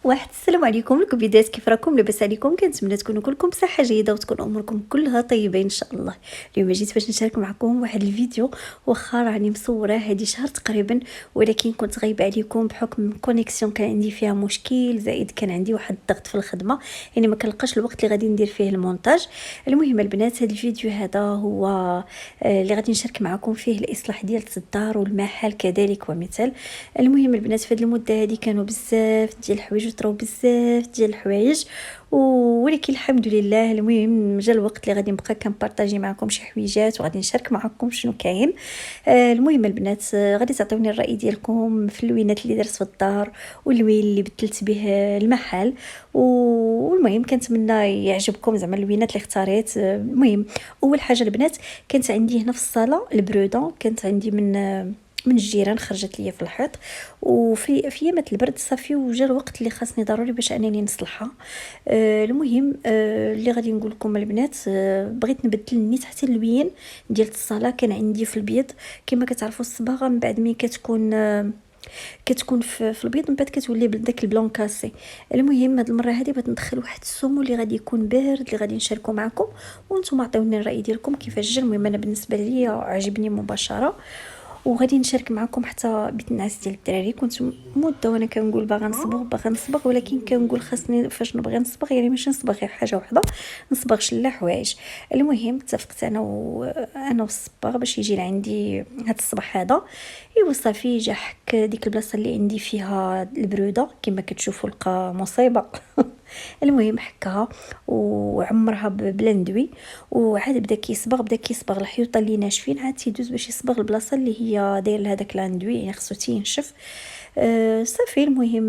السلام عليكم لكم بداية، كيف راكم؟ لاباس عليكم؟ كنتمنى تكونوا كلكم بصحه جيده وتكون اموركم كلها طيبه ان شاء الله. اليوم جيت باش نشارك معكم واحد الفيديو، واخا راني مصوره هذه شهر تقريبا، ولكن كنت غايبه عليكم بحكم كونيكسيون كان عندي فيها مشكل، زائد كان عندي واحد الضغط في الخدمه، يعني ما كنلقاش الوقت اللي غادي ندير فيه المونتاج. المهم البنات، هذا الفيديو هذا هو اللي غادي نشارك معكم فيه الاصلاح ديال الدار والمحل كذلك ومثال. المهم البنات، في هذه المده هذه كانوا بزاف ديال الحوايج وطراو بزاف ديال الحوايج، ولكن الحمد لله. المهم جا الوقت اللي غادي نبقى كنبارطاجي معكم شي حويجات وغادي نشارك معكم شنو كاين. المهم البنات، غادي تعطيوني الراي ديالكم في اللوينات اللي درت في الدار واللوين اللي بدلت به المحل، والمهم كنتمنى يعجبكم زعما اللوينات اللي اختاريت. المهم اول حاجه البنات، كانت عندي هنا في الصاله البروده، كانت عندي من الجيران خرجت ليا في الحيط، وفي يامات البرد صافي، وجا الوقت اللي خاصني ضروري باش انني نصلحها. المهم اللي غادي نقول لكم البنات، بغيت نبدل النيت حتى اللوين ديال الصاله كان عندي في البيض. كما كتعرفوا الصباغه من بعد ملي كتكون في البيض، من بعد كتولي بداك البلون كاسي. المهم هاد المره هذه بغيت ندخل واحد السومو اللي غادي يكون بارد، اللي غادي نشاركو معكم وانتم عطيوني الراي ديالكم كيفاش جا. المهم انا بالنسبه لي عجبني مباشره، وغادي نشارك معكم حتى بيت النعاس ديال الدراري. كنت مده وانا كنقول باغا نصبغ، ولكن كنقول خاصني فاش نبغي نصبغ يعني ماشي نصبغ غير حاجه واحده، نصبغ شلا حوايج. المهم اتفقت انا والصباغ باش يجي لعندي هاد الصباح هذا. ايوا صافي جا حك ديك البلاصه اللي عندي فيها البروده، كما كتشوفوا لقى مصيبه. المهم حكاها وعمرها بلا ندوي، وعاد بدا كيصبغ الحيوطه اللي ناشفين، عاد تيدوز باش يصبغ البلاصه اللي هي داير لهداك لاندوي، يعني خصو تينشف. صافي المهم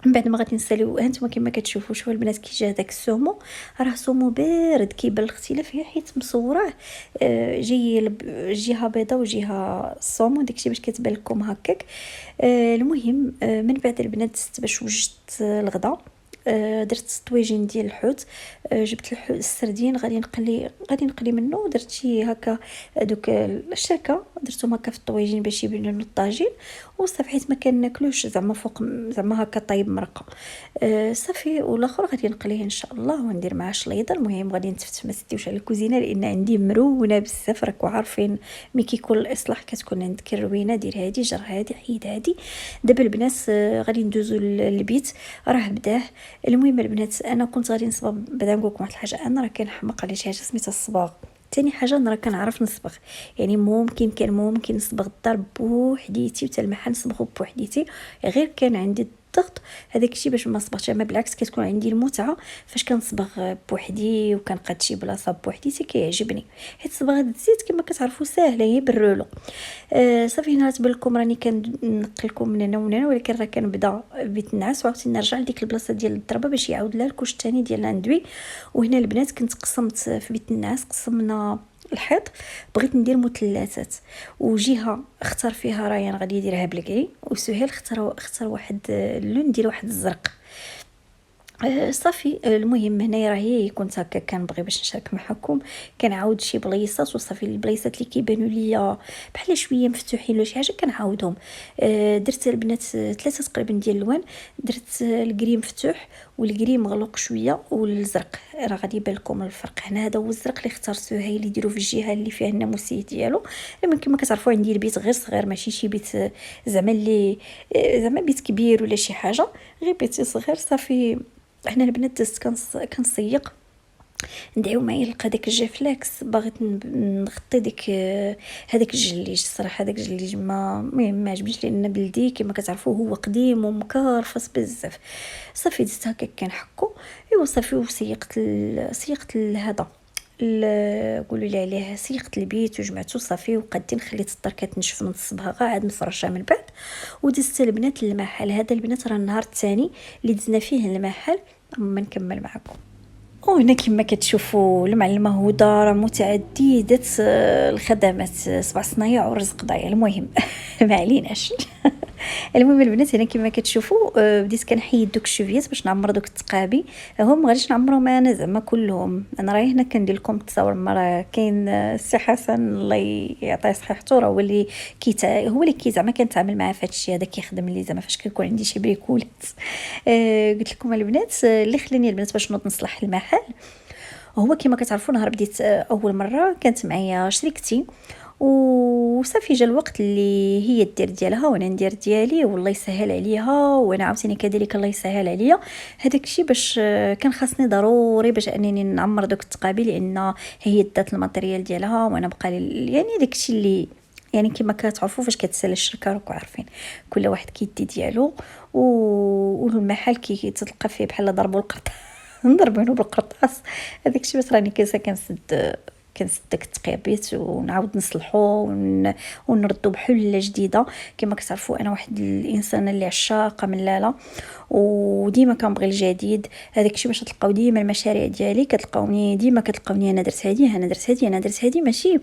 من بعد ما غادي نساليو هانتوما كما كتشوفوا. شوفوا البنات كي جا داك السومو، راه سومو بارد كيبان الاختلاف هي حيت مصوراه جاي جهه بيضه وجهه صومو، داكشي باش كتبان لكم هكاك. المهم من بعد البنات باش وجدت الغدا، درت طويجين ديال الحوت. جبت السردين غادي نقلي منه، درت شي هكا دوك الشركه درتهم هكا في الطويجين باش يبان لنا الطاجين، وصافي حيت ما كناكلوش زعما فوق زعما هكا طيب مرقه. صافي والاخر غادي نقليه ان شاء الله وندير معاه شليضه. المهم غادي نتفتح ما سديوش على الكوزينه لان عندي مرونه بزاف، راكو عارفين ملي كيكون الاصلاح كتكون عندك الروينه، دير هادي جر هادي حيد هادي. دابا البنات غادي ندوزو للبيت، راه بداه. المهم البنات، انا كنت غادي نصبغ. بدا نقول لكم واحد الحاجه، انا راه كنحماق على شي حاجه سميتها الصباغ. تاني حاجه انا راه كنعرف نصبغ، يعني ممكن نصبغ الدار بوحديتي وتا المحل نصبغو بوحديتي، غير كان عندي الضغط هذاك الشيء باش ما صبغتش. اما بالعكس كتكون عندي المتعه فاش كنصبغ بوحدي وكنقاد شي بلاصه بوحديتي كيعجبني، حيت صباغه الزيت كما كتعرفوا ساهله هي بالرولو. صافي هنا تبان لكم راني كنقلكم من هنا ومن هنا، ولكن راه كنبدا بيت النعاس وعاوتاني نرجع لديك البلاصه ديال الضربه باش يعاود لها الكوش الثاني ديال لاندوي. وهنا البنات كنت قسمت في بيت النعاس، قسمنا الحيط، بغيت ندير مثلثات، وجهه اختار فيها ريان غادي يديرها بالكري، وسهيل اختار واحد اللون ديال واحد الزرق. صافي المهم هنايا راهي كنت هكا كنبغي باش نشارك معكم، كنعاود شي بلايصات وصافي البلايصات اللي كيبانوا ليا بحال شويه مفتوحين ولا شي حاجه كنعاودهم. درت البنات 3 تقريبا ديال الالوان، درت الكري مفتوح والكري مغلوق شويه والزرق. راه غادي يبان لكم الفرق هنا، هذا هو الزرق اللي اختار سهيل يديروا في الجهه اللي فيها الناموسيه ديالو. لما كما كتعرفوا عندي البيت غير صغير، ماشي شي بيت زعما اللي زعما بيت كبير ولا شي حاجه، غير بيت صغير. صافي حنا البنات دزت كنسيق، ندعيو معايا نلقى داك الجافلاكس، باغيت نغطي ديك هذاك الجليج. الصراحه هذاك الجليج ما عجبنيش لان بلدي كما كتعرفوا هو قديم ومكرفص بزاف. صافي دزت هكا كنحكو. ايوا صافي سيقت هذا قولوا لي عليه، سيقت البيت وجمعته صافي وقادين، خليت الدار كتنشف من الصباغه، عاد نفرشها من بعد ودزت البنات للمحل. هذا البنات راه النهار الثاني اللي دزنا فيه المحل، اما نكمل معكم. وهنا كما كتشوفوا المعلمه هدى راه متعدده الخدمات، 7 صنايع ورزق ضايع. المهم ما عليناش. المهم البنات هنا كما كتشوفوا بديت كنحيد دوك الشوفيات باش نعمر دوك التقابي. هم ما غاديش نعمرهم انا زعما كلهم، انا راهي هنا كندير لكم التصاور. راه كاين السي حسن الله يعطيه صحيحته، راه هو اللي هو اللي زعما كنتعامل معاه في هذا الشيء هذا، كيخدم لي زعما فاش كيكون عندي شي بريكولات. قلت لكم البنات اللي خلاني البنات باش نوض نصلح المحل هو كما كتعرفوا نهار بديت اول مره كانت معايا شريكتي، وصافي جا الوقت اللي هي دير ديالها وانا ندير ديالي، والله يسهل عليها وانا عاوتاني كذلك الله يسهل عليا. هذاك الشيء باش كان خاصني ضروري باش انني نعمر دوك التقابي، لان هي دات الماتريال ديالها وانا بقى يعني داك الشيء اللي يعني كما كتعرفوا فاش كتسالى الشركه راكم عارفين كل واحد كيدي ديالو، والمحل كيتلقى فيه بحال ضربوا القرط نضربونه بالقرطاس. هذاك الشيء باش راني كنسد داك التقابيت ونعاود نصلحو ونردو بحله جديده. كما كتعرفوا انا واحد الانسان اللي عشاقه من لاله، وديما كنبغي الجديد. هذاك الشيء باش تلقاو ديما المشاريع ديالي كتلقاوني ديما كتلقاوني انا درت هذه انا درت هذه انا درت هذه، ماشي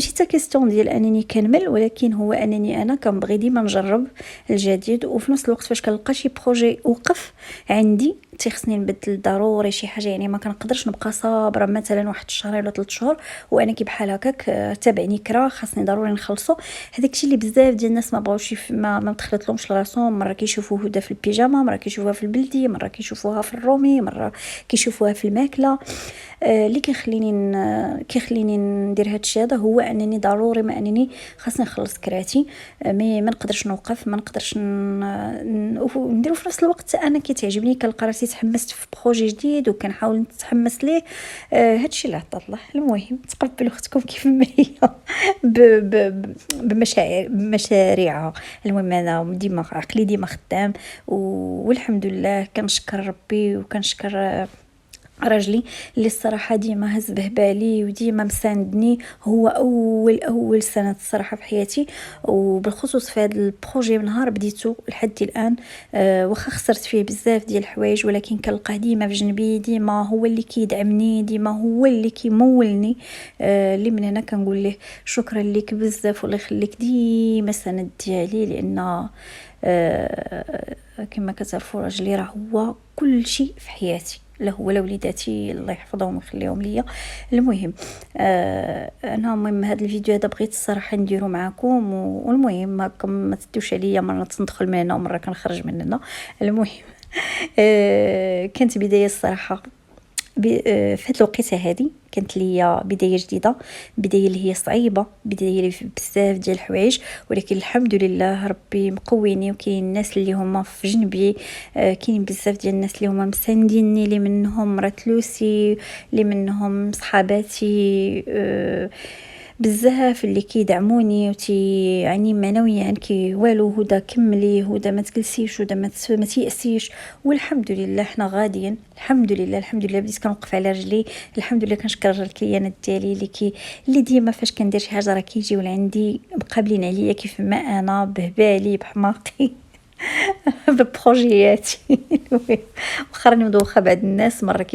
حتى كيستون ديال انني كنمل، ولكن هو انني انا كنبغي ديما نجرب الجديد. وفي نفس الوقت فاش كنلقى شي بروجي وقف عندي تيخصني نبدل ضروري شي حاجه، يعني ما كنقدرش نبقى صابره مثلا واحد الشهر ولا 3 شهور وانا كي بحال هكاك تابعني كرا خاصني ضروري نخلصو. هذاك الشيء اللي بزاف ديال الناس ما بغاوش ما متخلطلهمش لراسهم. مره كيشوفوا هدى في البيجامه، مره كيشوفوها في البلدي، مره كيشوفوها في الرومي، مره كيشوفوها في الماكله. اللي كيخليني ندير هذا الشيء هذا هو انني ضروري ما انني خاصني نخلص كراتي، ما نقدرش نوقف، ما نقدرش نديرو. في نفس الوقت انا كيتعجبني كنلقى راسي تحمست في بروجي جديد وكنحاول نتحمس ليه. هذا الشيء اللي عطا الله. المهم تقبلوا اختكم كيف ما هي بمشاريعها. المهم انا ديما عقلي ديما خدام، والحمد لله كنشكر ربي وكنشكر راجلي اللي الصراحه ديما هز به بالي وديما مساندني. هو اول سنه الصراحه في حياتي، وبالخصوص في هذا البروجي من نهار بديتو لحد الان. واخا خسرت فيه بزاف ديال الحوايج، ولكن كنلقاه ديما في جنبي، ديما هو اللي كيدعمني، ديما هو اللي كيمولني. اللي من هنا كنقول له شكرا لك بزاف والله يخليك ديما سند ديالي، لان كما كتعرفوا راجلي راه هو كل شيء في حياتي، لا هو لا وليداتي الله يحفظهم ويخليهم ليا. المهم انا هذا الفيديو هذا بغيت الصراحه نديرو معكم، والمهم ما تدوش عليا مره ندخل من هنا ومره كنخرج من هنا. المهم كانت بدايه الصراحه في هاد الوقيته هذه كانت ليا بدايه جديده، بدايه اللي هي صعيبه، بدايه اللي بزاف ديال الحوايج، ولكن الحمد لله ربي مقويني وكاين الناس اللي هما في جنبي. كاين بزاف ديال الناس اللي هما مسانديني، اللي منهم مرات لوسي، اللي منهم صحاباتي بزاف اللي كيدعموني يعني معنويا كي والو هدى كملي، هدى ما تجلسيش، هدى ما تيأسيش. والحمد لله حنا غاديين، الحمد لله بديت كنوقف على رجلي. الحمد لله كنشكر الكليانات ديالي اللي ديما فاش كندير شي حاجه راه كيجيو لعندي مقابلين عليا كيف ما انا بهبالي بحماقي ببروجياتي. واخا راني مدوخه بعض الناس مره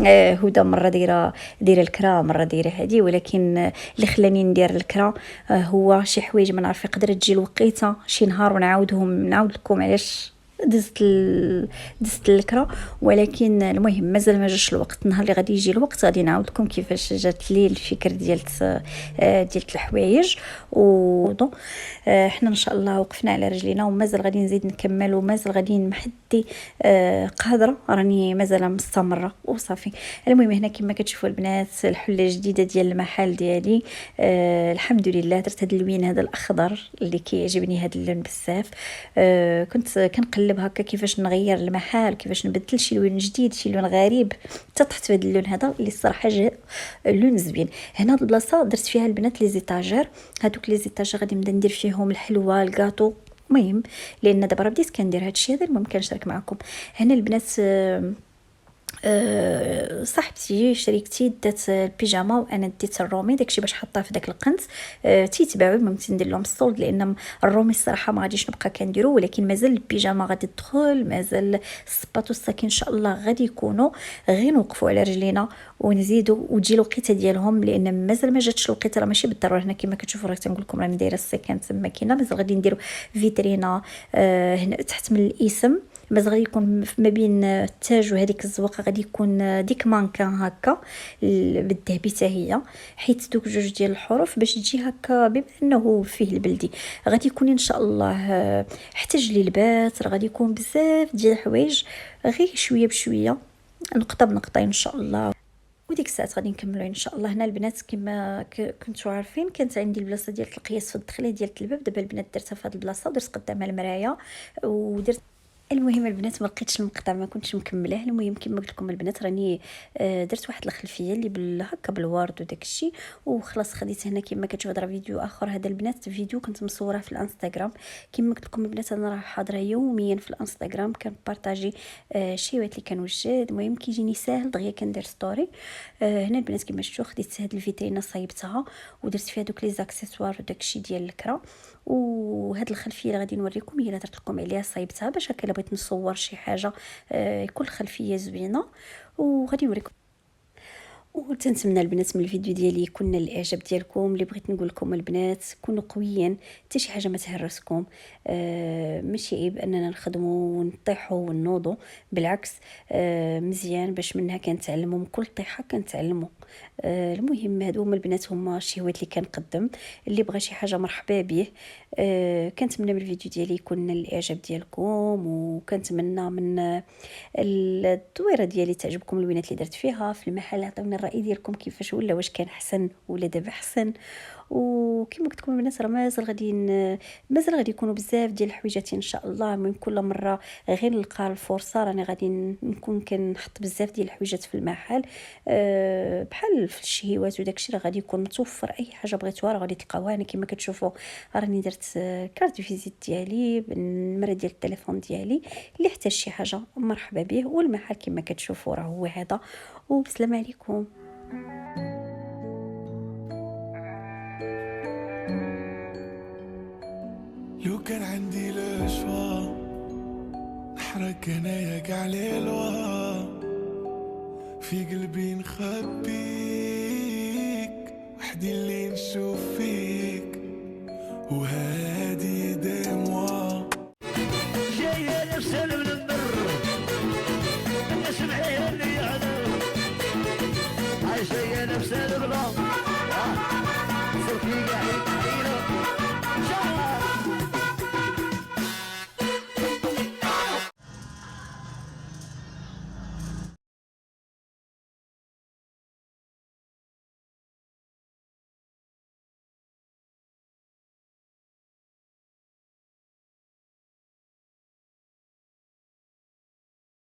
هدى مره دايره الكرا، مره دايره هذه، ولكن اللي خلاني ندير الكرا هو شي حوايج ما نعرف يقدر تجي الوقيته شي نهار نعاود لكم علاش دزت الكرا. ولكن المهم مازال ما جاش الوقت. النهار اللي غادي يجي الوقت غادي نعاود لكم كيفاش جات لي الفكر ديال الحوايج. ودون احنا ان شاء الله وقفنا على رجلينا ومازال غادي نزيد نكمل، ومازال غادي نحدي قادره، راني مازال مستمره وصافي. المهم هنا كما كتشوفوا البنات الحله الجديده ديال المحل ديالي. الحمد لله درت هذا اللون هذا الاخضر اللي كيعجبني، هذا اللون بزاف. كنت كنقلب هكا كيفاش نغير المحل، كيفاش نبدل شي لون جديد، شي لون غريب، حتى طحت في هذا اللون هذا اللي الصراحه جا لون زوين. هنا هاد البلاصه درت فيها البنات لي زيتاجير، هذوك لي زيتاجير غادي نبدا ندير فيهم الحلوى الكاطو. المهم لان دابا بديت كندير هذا الشيء هذا، المهم كنشارك معكم. هنا البنات صاحبتي شريكتي دات البيجاما وانا ديت الرومي، داكشي باش حطاه في داك القنت. تيتباعوا، ممكن ندير لهم السولد لان الرومي الصراحه ما غاديش نبقى كنديرو، ولكن مازال البيجاما غادي تدخل، مازال السباط والساكن ان شاء الله غادي يكونوا. غير نوقفوا على رجلينا ونزيدوا وتجي الوقيته ديالهم، لان مازال ما جاتش الوقيته، راه ماشي بالضروره. هنا كما كتشوفوا راه تنقول لكم راني دايره السكان تما كاينه، مازال غادي نديروا فيترينا هنا تحت من الاسم. مازال غادي يكون ما بين التاج وهذيك الزواقه غادي يكون ديك مانكان هكا بالذهبي حتى هي، حيت دوك جوج ديال الحروف باش تجي هكا بما انه فيه البلدي. غادي يكون ان شاء الله حتى جليلبات، راه غادي يكون بزاف ديال الحوايج، غير شويه بشويه، نقطه بنقطه ان شاء الله. وديك الساعات غادي نكملوا ان شاء الله. هنا البنات كما كنتوا عارفين كانت عندي البلاصه ديال القياس في الدخله ديال الباب، دابا البنات درتها في هذه البلاصه ودرت قدامها المرايه ودرت. المهم البنات ما لقيتش المقطع، ما كنتش مكملاه. المهم كما قلت لكم البنات راني درت واحد الخلفيه اللي هكا بالورد وداك الشيء وخلاص. خديت هنا كما كتشوفوا راه فيديو اخر. هذا البنات فيديو كنت مصوره في الانستغرام. كما قلت لكم البنات انا راه حاضره يوميا في الانستغرام، كنبارطاجي شيوات اللي كانوا جداد. المهم كيجيني ساهل دغيا كندير ستوري. هنا البنات كما شفتوا خديت هاد الفيترينا صايبتها ودرت فيها دوك لي زاكسيسوار وداك الشيء ديال الكرا. وهاد الخلفيه اللي غادي نوريكم هي اللي درت لكم عليها صايبتها باش هكا بغيت نصور شي حاجه يكون الخلفيه زوينه وغادي نوريكم. وتنتمنى البنات من الفيديو ديالي يكون الاعجاب ديالكم. اللي بغيت نقول لكم البنات كونوا قويين، حتى شي حاجه ما تهرسكم. ماشي عيب اننا نخدموا ونطيحوا ونوضوا، بالعكس مزيان باش منها كنتعلموا، من كل طيحه كنتعلموا. المهم هادو هما البنات هما الشهوات اللي كنقدم. اللي بغى شي حاجه مرحبا به. كنتمنى من الفيديو ديالي يكون الاعجاب ديالكم، وكنتمنى من الدويره ديالي تعجبكم الوينات اللي درت فيها في المحل. عطيونا الراي ديالكم كيفاش ولا واش كان حسن ولا دابا حسن. وكما قلت لكم البنات راه مازال غادي يكونوا بزاف ديال الحويجات ان شاء الله. من كل مره غير نلقى الفرصه راني غادي نكون كنحط بزاف ديال الحويجات في المحل. بحال في الشهيوات وداكشي راه غادي يكون متوفر، اي حاجه بغيتوها راه غادي تلقاوها. انا كما كتشوفوا راني درت كارت فيزيت ديالي، النمره ديال التليفون ديالي، اللي احتاج شي حاجه مرحبا به. والمحل كما كتشوفوا راه هو هذا. وبسلام عليكم. لو كان عندي الشوا نحرق انايا كاع ليلوا في قلبي نخبيك، وحدي اللي نشوف فيك وهادي دموع جايه نفس